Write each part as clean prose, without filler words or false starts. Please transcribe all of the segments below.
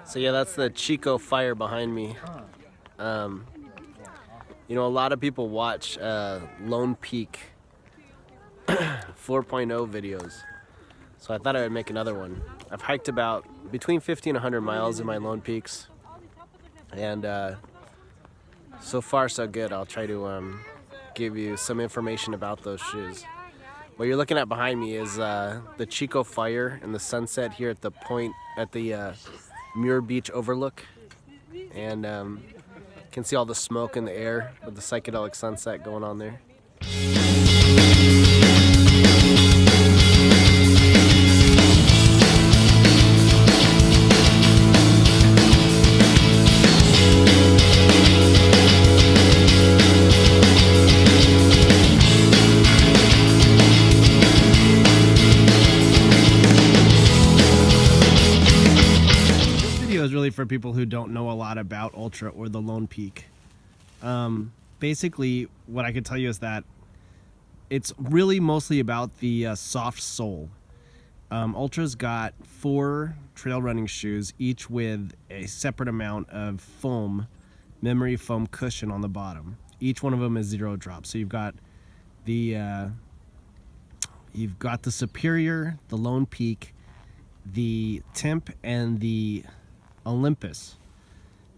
So yeah, that's the Chico fire behind me. You know, a lot of people watch Lone Peak 4.0 videos. So I thought I would make another one. I've hiked about between 50 and 100 miles in my Lone Peaks. And so far so good. I'll try to give you some information about those shoes. What you're looking at behind me is the Chico fire and the sunset here at the point at the Muir Beach overlook. And you can see all the smoke in the air with the psychedelic sunset going on there. Is really for people who don't know a lot about Ultra or the Lone Peak. Basically, what I could tell you is that it's really mostly about the soft sole. Ultra's got 4 trail running shoes, each with a separate amount of foam, memory foam cushion on the bottom. Each one of them is 0 drop. So you've got the Superior, the Lone Peak, the Temp, and the Olympus.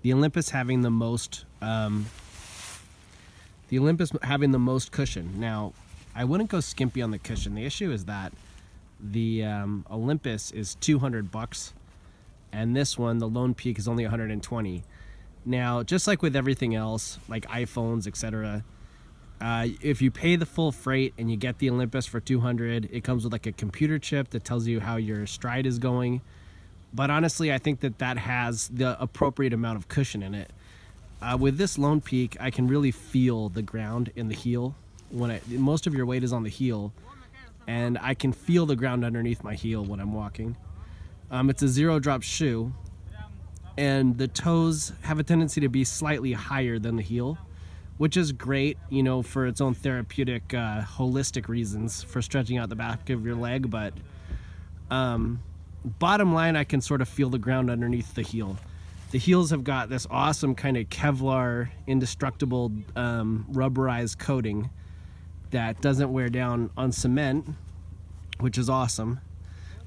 The Olympus having the most cushion. Now, I wouldn't go skimpy on the cushion. The issue is that the Olympus is $200, and this one, the Lone Peak, is only $120. Now, just like with everything else, like iPhones, etc., if you pay the full freight and you get the Olympus for $200, it comes with like a computer chip that tells you how your stride is going. But honestly, I think that has the appropriate amount of cushion in it. With this Lone Peak, I can really feel the ground in the heel. Most of your weight is on the heel, and I can feel the ground underneath my heel when I'm walking. It's a 0 drop shoe, and the toes have a tendency to be slightly higher than the heel, which is great, you know, for its own therapeutic, holistic reasons for stretching out the back of your leg. But bottom line, I can sort of feel the ground underneath the heel. The heels have got this awesome kind of Kevlar, indestructible, rubberized coating that doesn't wear down on cement, which is awesome.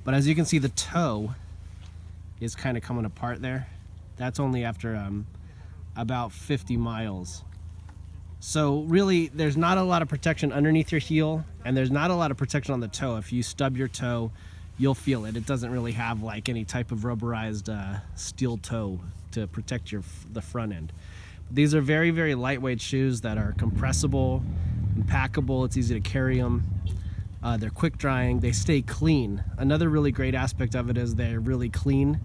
But as you can see, the toe is kind of coming apart there. That's only after about 50 miles. So really, there's not a lot of protection underneath your heel, and there's not a lot of protection on the toe. If you stub your toe, you'll feel it. It doesn't really have like any type of rubberized steel toe to protect the front end. But these are very, very lightweight shoes that are compressible and packable. It's easy to carry them. They're quick drying. They stay clean. Another really great aspect of it is they're really clean.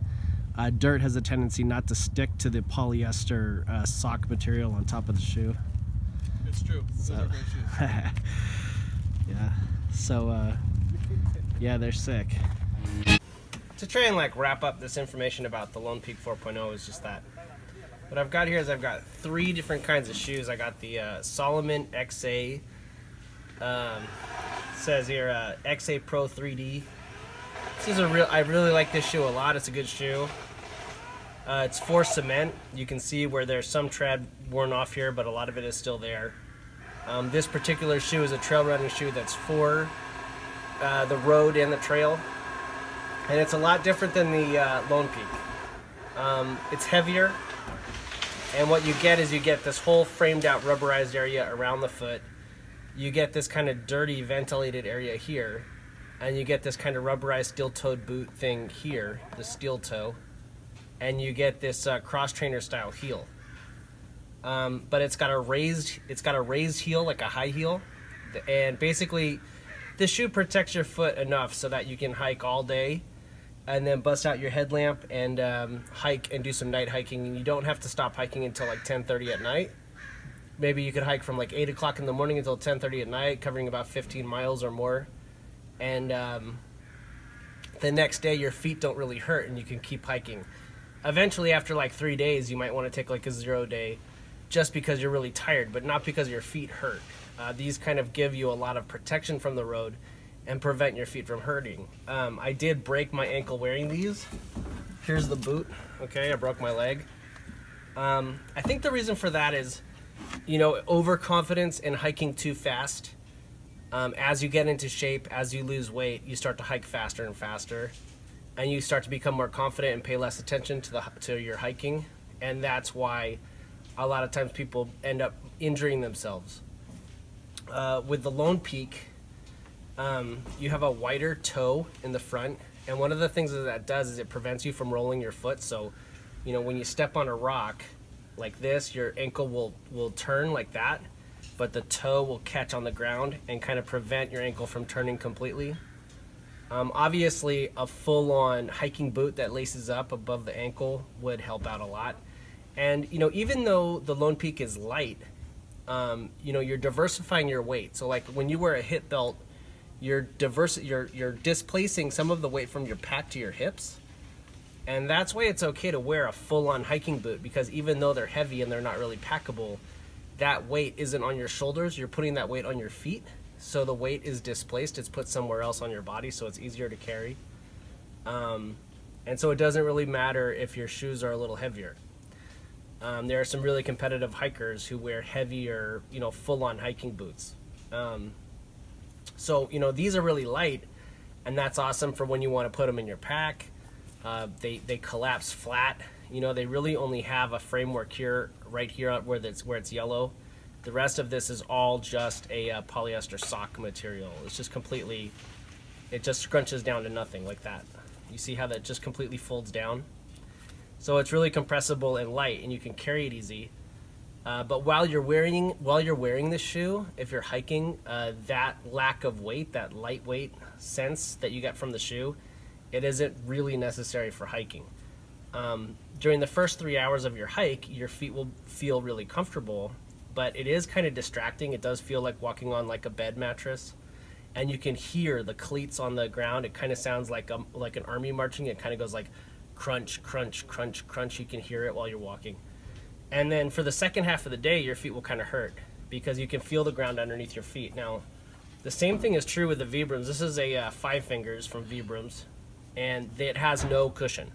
Dirt has a tendency not to stick to the polyester sock material on top of the shoe. It's true. Those are great shoes. Yeah. So yeah, they're sick. To try and like wrap up this information about the Lone Peak 4.0 is just that what I've got here is I've got 3 different kinds of shoes. I got the Solomon XA, says here XA Pro 3D. This is I really like this shoe a lot. It's a good shoe. It's for cement. You can see where there's some tread worn off here, but a lot of it is still there. This particular shoe is a trail running shoe that's for the road and the trail, and it's a lot different than the Lone Peak. It's heavier, and what you get is you get this whole framed out rubberized area around the foot. You get this kind of dirty ventilated area here, and you get this kind of rubberized steel-toed boot thing here, the steel toe, and you get this cross trainer style heel. But it's got a raised heel, like a high heel, and basically this shoe protects your foot enough so that you can hike all day and then bust out your headlamp and hike and do some night hiking. And you don't have to stop hiking until like 10:30 at night. Maybe you could hike from like 8 o'clock in the morning until 10:30 at night, covering about 15 miles or more. And the next day your feet don't really hurt and you can keep hiking. Eventually, after like 3 days, you might want to take like a 0 day just because you're really tired, but not because your feet hurt. These kind of give you a lot of protection from the road and prevent your feet from hurting. I did break my ankle wearing these, Here's the boot. Okay, I broke my leg. I think the reason for that is, overconfidence and hiking too fast. As you get into shape, as you lose weight, you start to hike faster and faster, and you start to become more confident and pay less attention to your hiking, and that's why a lot of times people end up injuring themselves. With the Lone Peak, you have a wider toe in the front, and one of the things that does is it prevents you from rolling your foot. So, when you step on a rock like this, your ankle will turn like that, but the toe will catch on the ground and kind of prevent your ankle from turning completely. Obviously, a full-on hiking boot that laces up above the ankle would help out a lot. And, even though the Lone Peak is light, you're diversifying your weight. So like when you wear a hip belt, you're displacing some of the weight from your pack to your hips. And that's why it's okay to wear a full-on hiking boot, because even though they're heavy and they're not really packable, that weight isn't on your shoulders. You're putting that weight on your feet. So the weight is displaced. It's put somewhere else on your body, so it's easier to carry. And so it doesn't really matter if your shoes are a little heavier. There are some really competitive hikers who wear heavier, full-on hiking boots. So these are really light, and that's awesome for when you want to put them in your pack. They collapse flat. They really only have a framework here, right here where it's yellow. The rest of this is all just a polyester sock material. It's just completely, it just scrunches down to nothing like that. You see how that just completely folds down? So it's really compressible and light, and you can carry it easy. But while you're wearing this shoe, if you're hiking, that lack of weight, that lightweight sense that you get from the shoe, it isn't really necessary for hiking. During the first 3 hours of your hike, your feet will feel really comfortable, but it is kind of distracting. It does feel like walking on like a bed mattress, and you can hear the cleats on the ground. It kind of sounds like an army marching. It kind of goes like crunch, crunch, crunch, crunch. You can hear it while you're walking. And then for the second half of the day, your feet will kind of hurt because you can feel the ground underneath your feet. Now, the same thing is true with the Vibrams. This is a 5 fingers from Vibrams, and it has no cushion.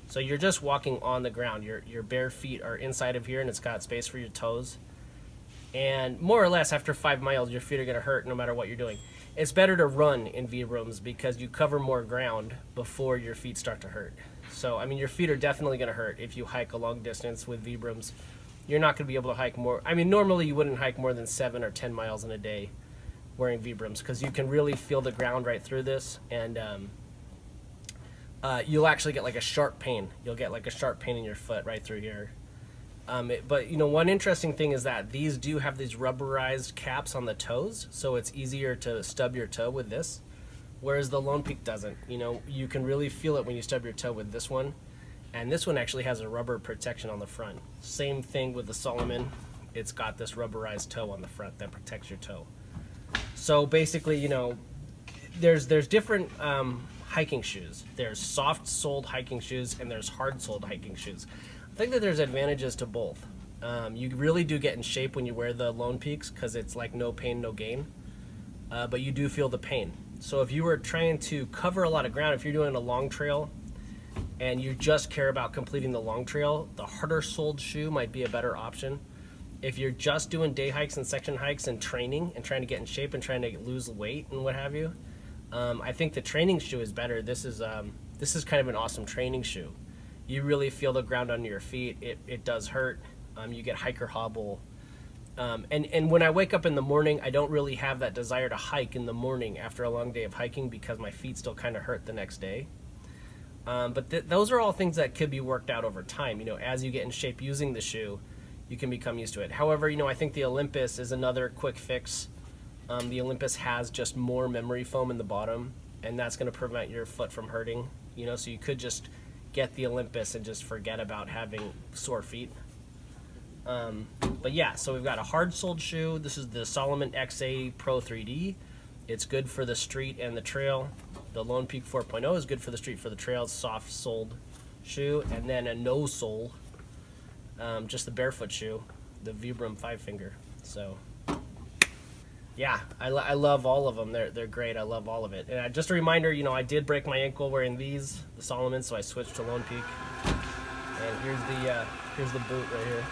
So you're just walking on the ground. Your bare feet are inside of here, and it's got space for your toes. And more or less, after 5 miles, your feet are going to hurt no matter what you're doing. It's better to run in Vibrams because you cover more ground before your feet start to hurt. So, your feet are definitely going to hurt if you hike a long distance with Vibrams. You're not going to be able to hike more. Normally you wouldn't hike more than 7 or 10 miles in a day wearing Vibrams because you can really feel the ground right through this, and you'll actually get like a sharp pain. You'll get like a sharp pain in your foot right through here. But one interesting thing is that these do have these rubberized caps on the toes, so it's easier to stub your toe with this, whereas the Lone Peak doesn't. You can really feel it when you stub your toe with this one, and this one actually has a rubber protection on the front. Same thing with the Solomon. It's got this rubberized toe on the front that protects your toe. So basically, there's different hiking shoes. There's soft-soled hiking shoes, and there's hard-soled hiking shoes. I think that there's advantages to both. You really do get in shape when you wear the Lone Peaks because it's like no pain, no gain. But you do feel the pain. So if you were trying to cover a lot of ground, if you're doing a long trail and you just care about completing the long trail, the harder soled shoe might be a better option. If you're just doing day hikes and section hikes and training and trying to get in shape and trying to lose weight and what have you, I think the training shoe is better. This is kind of an awesome training shoe. You really feel the ground under your feet. It does hurt. You get hiker hobble. And when I wake up in the morning, I don't really have that desire to hike in the morning after a long day of hiking because my feet still kind of hurt the next day. But those are all things that could be worked out over time. As you get in shape using the shoe, you can become used to it. However, I think the Olympus is another quick fix. The Olympus has just more memory foam in the bottom, and that's going to prevent your foot from hurting. So you could just get the Olympus and just forget about having sore feet. But yeah, so we've got a hard-soled shoe. This is the Salomon XA Pro 3D. It's good for the street and the trail. The Lone Peak 4.0 is good for the street, for the trail. It's soft-soled shoe. And then a no-sole, just the barefoot shoe, the Vibram 5-finger. So yeah, I love all of them. They're great. I love all of it. And just a reminder, you know, I did break my ankle wearing these, the Solomons, so I switched to Lone Peak. And here's the boot right here.